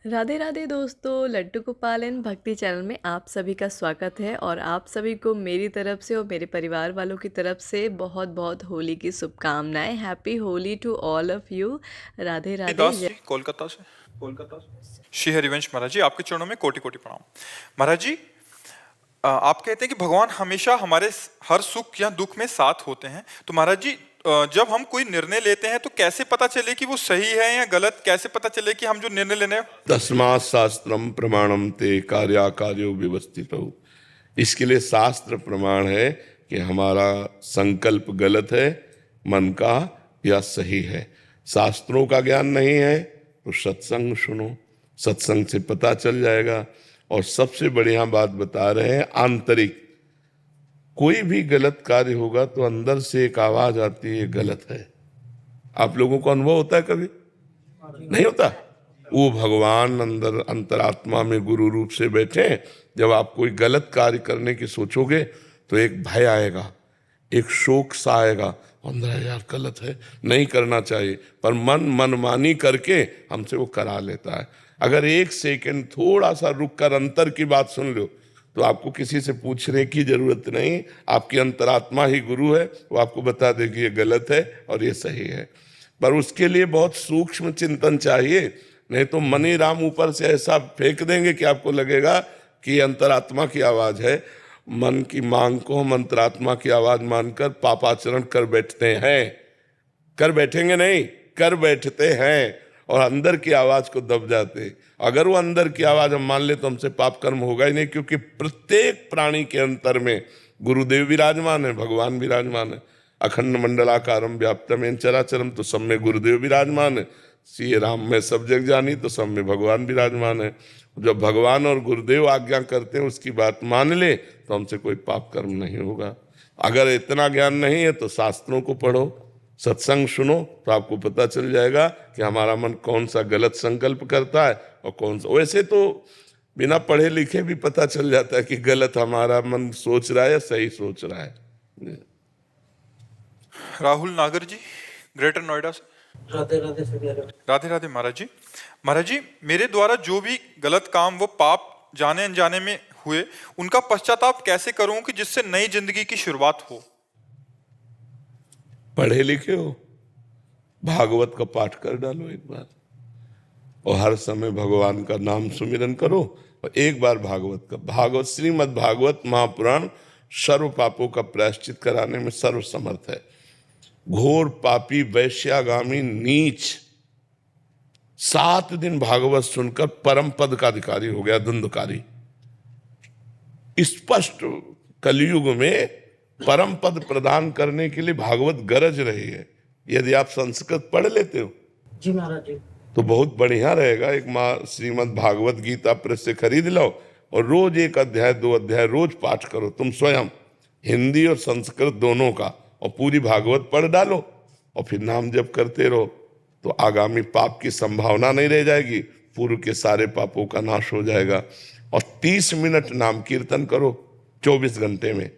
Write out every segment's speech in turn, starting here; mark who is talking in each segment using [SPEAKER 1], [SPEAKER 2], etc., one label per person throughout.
[SPEAKER 1] राधे राधे दोस्तों, लड्डू गोपाल एंड भक्ति चैनल में आप सभी का स्वागत है। और आप सभी को मेरी तरफ से और मेरे परिवार वालों की तरफ से बहुत बहुत होली की शुभकामनाएं। Happy Holi to all of you. Radhe Radhe.
[SPEAKER 2] Das ji Kolkata से श्री हरिवंश महाराज जी, आपके चरणों में कोटि कोटि प्रणाम। महाराज जी, आप कहते हैं कि भगवान हमेशा हमारे हर सुख या दुख में साथ होते हैं। तो महाराज जी, जब हम कोई निर्णय लेते हैं तो कैसे पता चले कि वो सही है या गलत? कैसे पता चले कि हम जो निर्णय लेने?
[SPEAKER 3] तस्मात् शास्त्रम प्रमाणम ते कार्याकार्यो व्यवस्थितौ। इसके लिए शास्त्र प्रमाण है कि हमारा संकल्प गलत है, मन का, या सही है। शास्त्रों का ज्ञान नहीं है तो सत्संग सुनो, सत्संग से पता चल जाएगा। और सबसे बढ़िया बात बता रहे हैं, आंतरिक कोई भी गलत कार्य होगा तो अंदर से एक आवाज आती है, गलत है। आप लोगों को अनुभव होता है कभी? नहीं होता? वो भगवान अंदर अंतरात्मा में गुरु रूप से बैठे। जब आप कोई गलत कार्य करने की सोचोगे तो एक भय आएगा, एक शोक सा आएगा, अंदर यार गलत है, नहीं करना चाहिए, पर मनमानी करके हमसे वो करा लेता है। अगर एक सेकंड थोड़ा सा रुक कर अंतर की बात सुन लो तो आपको किसी से पूछने की जरूरत नहीं, आपकी अंतरात्मा ही गुरु है, वो आपको बता देगी ये गलत है और ये सही है। पर उसके लिए बहुत सूक्ष्म चिंतन चाहिए, नहीं तो मनी राम ऊपर से ऐसा फेंक देंगे कि आपको लगेगा कि अंतरात्मा की आवाज है। मन की मांग को हम अंतरात्मा की आवाज मानकर पापाचरण कर बैठते हैं। कर बैठेंगे नहीं, कर बैठते हैं और अंदर की आवाज को दब जाते हैं। अगर वो अंदर की आवाज हम मान ले तो हमसे पाप कर्म होगा ही नहीं, क्योंकि प्रत्येक प्राणी के अंतर में गुरुदेव विराजमान है, भगवान विराजमान है। अखंड मंडलाकारम व्याप्तम चराचरम, तो सब में गुरुदेव विराजमान है। श्री राम में सब जग जानी, तो सब में भगवान विराजमान है। जब भगवान और गुरुदेव आज्ञा करते हैं, उसकी बात मान ले तो हमसे कोई पाप कर्म नहीं होगा। अगर इतना ज्ञान नहीं है तो शास्त्रों को पढ़ो, सत्संग सुनो, तो आपको पता चल जाएगा कि हमारा मन कौन सा गलत संकल्प करता है और कौन सा। वैसे तो बिना पढ़े लिखे भी पता चल जाता है कि गलत हमारा मन सोच रहा है या सही सोच रहा है।
[SPEAKER 2] राहुल नागर जी, ग्रेटर नोएडा से।
[SPEAKER 4] राधे राधे सभी।
[SPEAKER 2] राधे राधे महाराज जी। महाराज जी, मेरे द्वारा जो भी गलत काम वो पाप जाने अनजाने में हुए, उनका पश्चाताप कैसे करूं कि जिससे नई जिंदगी की शुरुआत हो?
[SPEAKER 3] पढ़े लिखे हो, भागवत का पाठ कर डालो एक बार, और हर समय भगवान का नाम सुमिरन करो। और एक बार भागवत श्रीमद् भागवत महापुराण सर्व पापों का प्रायश्चित कराने में सर्व समर्थ है। घोर पापी वैश्यागामी नीच 7 दिन भागवत सुनकर परम पद का अधिकारी हो गया, धुंधकारी। स्पष्ट कलयुग में परम पद प्रदान करने के लिए भागवत गरज रही है। यदि आप संस्कृत पढ़ लेते हो
[SPEAKER 4] जी महाराज जी,
[SPEAKER 3] तो बहुत बढ़िया रहेगा। एक माँ श्रीमद् भागवत गीता प्रेस से खरीद लो और रोज 1 अध्याय 2 अध्याय रोज पाठ करो तुम स्वयं, हिंदी और संस्कृत दोनों का, और पूरी भागवत पढ़ डालो और फिर नाम जप करते रहो, तो आगामी पाप की संभावना नहीं रह जाएगी, पूर्व के सारे पापों का नाश हो जाएगा। और 30 मिनट नाम कीर्तन करो 24 घंटे में,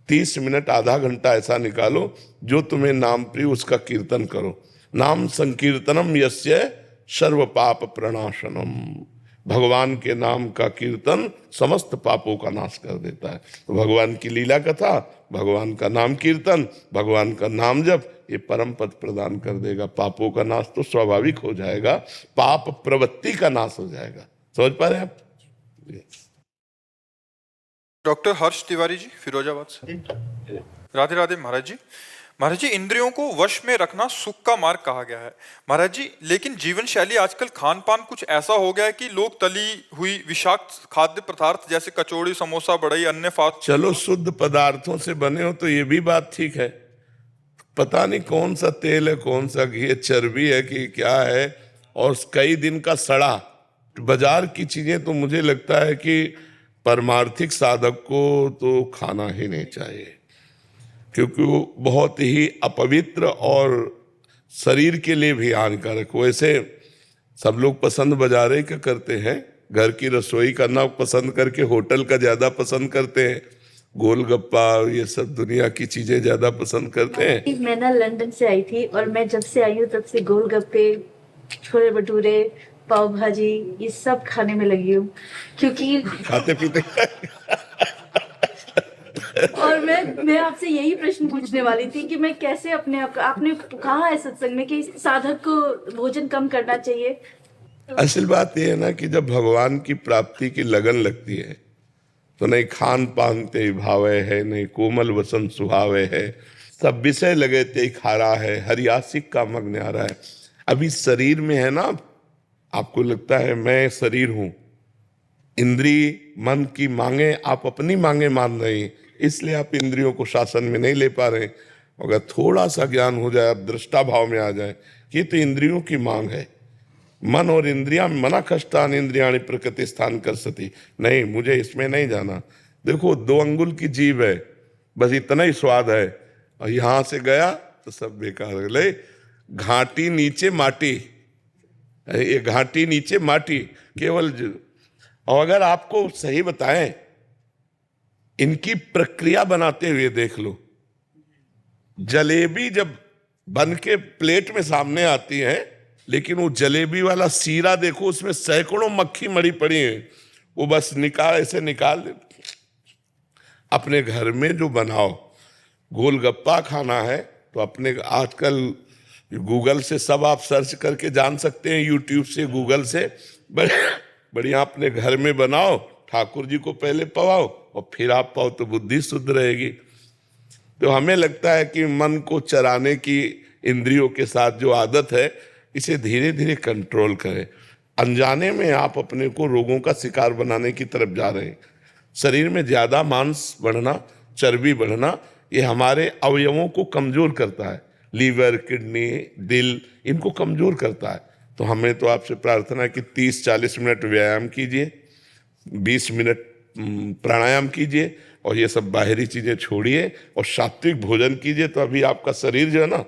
[SPEAKER 3] 30 मिनट आधा घंटा ऐसा निकालो जो तुम्हें नाम प्रिय, उसका कीर्तन करो। नाम संकीर्तनम यस्य सर्व पाप प्रणाशनम। भगवान के नाम का कीर्तन समस्त पापों का नाश कर देता है। तो भगवान की लीला कथा, भगवान का नाम कीर्तन, भगवान का नाम जप, ये परम पद प्रदान कर देगा। पापों का नाश तो स्वाभाविक हो जाएगा, पाप प्रवृत्ति का नाश हो जाएगा। समझ पा रहे हैं आप?
[SPEAKER 2] डॉक्टर हर्ष तिवारी जी, फिरोजाबाद से। राधे राधे महाराज जी। महाराज जी, इंद्रियों को वश में रखना सुख का मार्ग कहा गया है महाराज जी, लेकिन जीवन शैली आजकल खान पान कुछ ऐसा हो गया है कि लोग तली हुई विषाक्त खाद्य पदार्थ जैसे कचौड़ी, समोसा, बढ़ई, अन्य फास्ट।
[SPEAKER 3] चलो शुद्ध पदार्थों से बने हो तो ये भी बात ठीक है। पता नहीं कौन सा तेल है, कौन सा घी है, चर्बी है कि क्या है, और कई दिन का सड़ा। बाजार की चीजें तो मुझे लगता है कि परमार्थिक साधक को तो खाना ही नहीं चाहिए, क्योंकि वो बहुत ही अपवित्र और शरीर के लिए भी हानिकारक। वैसे सब लोग पसंद बाजारे का करते हैं, घर की रसोई करना पसंद करके होटल का ज्यादा पसंद करते हैं, गोलगप्पा ये सब दुनिया की चीजें ज्यादा पसंद करते हैं।
[SPEAKER 5] मैं ना लंदन से आई थी और मैं जब से आई हूँ तब से गोलगप्पे, छोले भटूरे, पाव भाजी, ये सब खाने में लगी हूँ क्योंकि
[SPEAKER 3] खाते पीते
[SPEAKER 5] और मैं आपसे यही प्रश्न पूछने वाली थी कि मैं कैसे अपने आप का, आपने कहा है सत्संग में कि साधक को भोजन कम करना चाहिए।
[SPEAKER 3] असल बात यह है ना कि जब भगवान की प्राप्ति की लगन लगती है तो नहीं खान पान ते भावे है, नहीं कोमल वसन सुहावे है, सब विषय लगे ते खारा है, हरियासिक का मग न्यारा है। अभी शरीर में है ना, आपको लगता है मैं शरीर हूं, इंद्री मन की मांगे आप अपनी मांगे मान रहे हैं, इसलिए आप इंद्रियों को शासन में नहीं ले पा रहे। अगर थोड़ा सा ज्ञान हो जाए, आप दृष्टा भाव में आ जाए कि तो इंद्रियों की मांग है, मन और इंद्रियां मना कष्टान इंद्रियाणी प्रकृति स्थान कर सती, नहीं मुझे इसमें नहीं जाना। देखो 2 अंगुल की जीभ है, बस इतना ही स्वाद है, और यहां से गया तो सब बेकार है। ले घाटी नीचे माटी, ये घाटी नीचे माटी केवल। और अगर आपको सही बताएं, इनकी प्रक्रिया बनाते हुए देख लो, जलेबी जब बन के प्लेट में सामने आती है, लेकिन वो जलेबी वाला सीरा देखो, उसमें सैकड़ों मक्खी मरी पड़ी है, वो बस ऐसे निकाल दे। अपने घर में जो बनाओ, गोलगप्पा खाना है तो अपने आजकल गूगल से सब आप सर्च करके जान सकते हैं, यूट्यूब से, गूगल से, बढ़िया अपने घर में बनाओ, ठाकुर जी को पहले पवाओ और फिर आप पाओ तो बुद्धि शुद्ध रहेगी। तो हमें लगता है कि मन को चराने की इंद्रियों के साथ जो आदत है, इसे धीरे धीरे कंट्रोल करें। अनजाने में आप अपने को रोगों का शिकार बनाने की तरफ जा रहे हैं। शरीर में ज्यादा मांस बढ़ना, चर्बी बढ़ना, ये हमारे अवयवों को कमजोर करता है, लीवर, किडनी, दिल, इनको कमजोर करता है। तो हमें तो आपसे प्रार्थना है कि 30-40 मिनट व्यायाम कीजिए, 20 मिनट प्राणायाम कीजिए, और ये सब बाहरी चीजें छोड़िए और सात्विक भोजन कीजिए। तो अभी आपका शरीर जो है ना,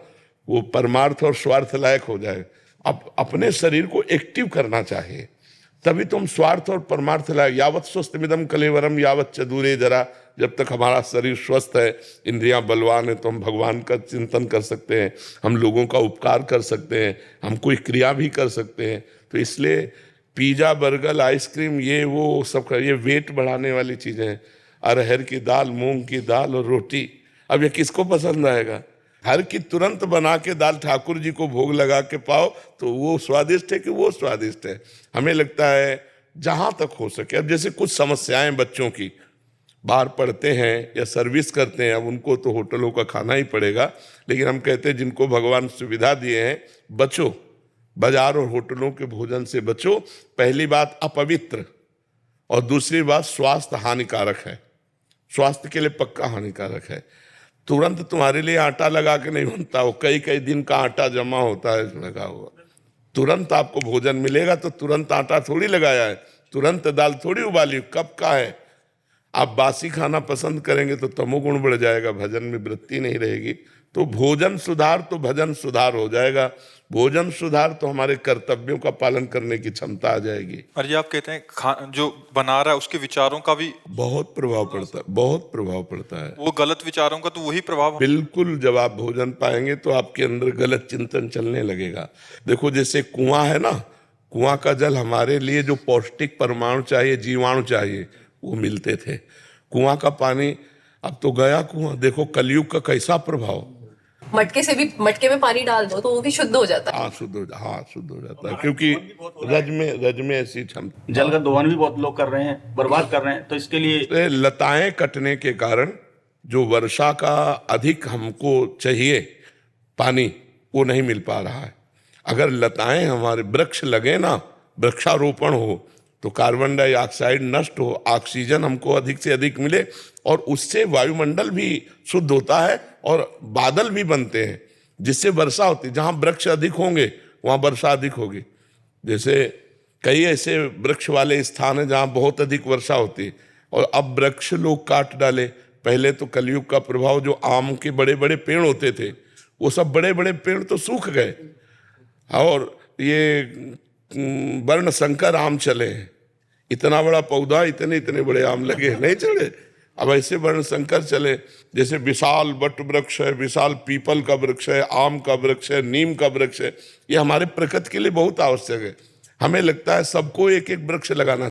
[SPEAKER 3] वो परमार्थ और स्वार्थ लायक हो जाए। अब अपने शरीर को एक्टिव करना चाहिए, तभी तुम स्वार्थ और परमार्थ लायक। यावत स्वस्थमिदम कलेवरम यावत च दूरे जरा, जब तक हमारा शरीर स्वस्थ है, इंद्रियां बलवान है, तो हम भगवान का चिंतन कर सकते हैं, हम लोगों का उपकार कर सकते हैं, हम कोई क्रिया भी कर सकते हैं। तो इसलिए पिज्जा, बर्गर, आइसक्रीम, ये वो सब का, ये वेट बढ़ाने वाली चीजें हैं। अरहर की दाल, मूंग की दाल और रोटी, अब ये किसको पसंद आएगा? हर की तुरंत बना के दाल ठाकुर जी को भोग लगा के पाओ तो वो स्वादिष्ट है कि वो स्वादिष्ट है? हमें लगता है जहां तक हो सके। अब जैसे कुछ समस्याएं बच्चों की, बाहर पढ़ते हैं या सर्विस करते हैं, अब उनको तो होटलों का खाना ही पड़ेगा, लेकिन हम कहते हैं जिनको भगवान सुविधा दिए हैं, बचो, बाजार और होटलों के भोजन से बचो। पहली बात अपवित्र, और दूसरी बात स्वास्थ्य हानिकारक है, स्वास्थ्य के लिए पक्का हानिकारक है। तुरंत तुम्हारे लिए आटा लगा के नहीं बनता, वो कई कई दिन का आटा जमा होता है लगा हुआ। तुरंत आपको भोजन मिलेगा तो तुरंत आटा थोड़ी लगाया है, तुरंत दाल थोड़ी उबाली, कब का है। आप बासी खाना पसंद करेंगे तो तमोगुण बढ़ जाएगा, भजन में वृत्ति नहीं रहेगी। तो भोजन सुधार तो भजन सुधार हो जाएगा, भोजन सुधार तो हमारे कर्तव्यों का पालन करने की क्षमता आ जाएगी।
[SPEAKER 2] और ये आप कहते हैं जो बना रहा है उसके विचारों का भी
[SPEAKER 3] बहुत प्रभाव पड़ता है, बहुत प्रभाव पड़ता है।
[SPEAKER 2] वो गलत विचारों का तो वही प्रभाव।
[SPEAKER 3] बिल्कुल, जब आप भोजन पाएंगे तो आपके अंदर गलत चिंतन चलने लगेगा। देखो जैसे कुआं है ना, कुआं का जल हमारे लिए जो पौष्टिक परमाणु चाहिए, जीवाणु चाहिए, वो मिलते थे। कुआं का पानी अब तो गया कुआं। देखो कलयुग का कैसा प्रभाव।
[SPEAKER 6] मटके में पानी डाल दो तो वो भी शुद्ध हो जाता है।
[SPEAKER 3] हाँ शुद्ध हो जाता है, क्योंकि रज में ऐसी क्षमता।
[SPEAKER 7] जल का दोहन भी बहुत लोग कर रहे हैं, बर्बाद कर रहे हैं, तो इसके लिए
[SPEAKER 3] लताएं कटने के कारण जो वर्षा का अधिक हमको चाहिए पानी, वो नहीं मिल पा रहा है। अगर लताएं, हमारे वृक्ष लगे ना, वृक्षारोपण हो, तो कार्बन डाइऑक्साइड नष्ट हो, ऑक्सीजन हमको अधिक से अधिक मिले, और उससे वायुमंडल भी शुद्ध होता है और बादल भी बनते हैं, जिससे वर्षा होती है। जहां वृक्ष अधिक होंगे वहां वर्षा अधिक होगी। जैसे कई ऐसे वृक्ष वाले स्थान हैं जहां बहुत अधिक वर्षा होती है, और अब वृक्ष लोग काट डाले। पहले तो कलयुग का प्रभाव, जो आम के बड़े बड़े पेड़ होते थे, वो सब बड़े बड़े पेड़ तो सूख गए, और ये वर्ण संकर आम चले हैं। इतना बड़ा पौधा, इतने इतने बड़े आम लगे, नहीं चले। अब ऐसे वर्ण संकर चले, जैसे विशाल वट वृक्ष है, विशाल पीपल का वृक्ष है, आम का वृक्ष है, नीम का वृक्ष है। ये हमारे प्रकृति के लिए बहुत आवश्यक है। हमें लगता है सबको एक एक वृक्ष लगाना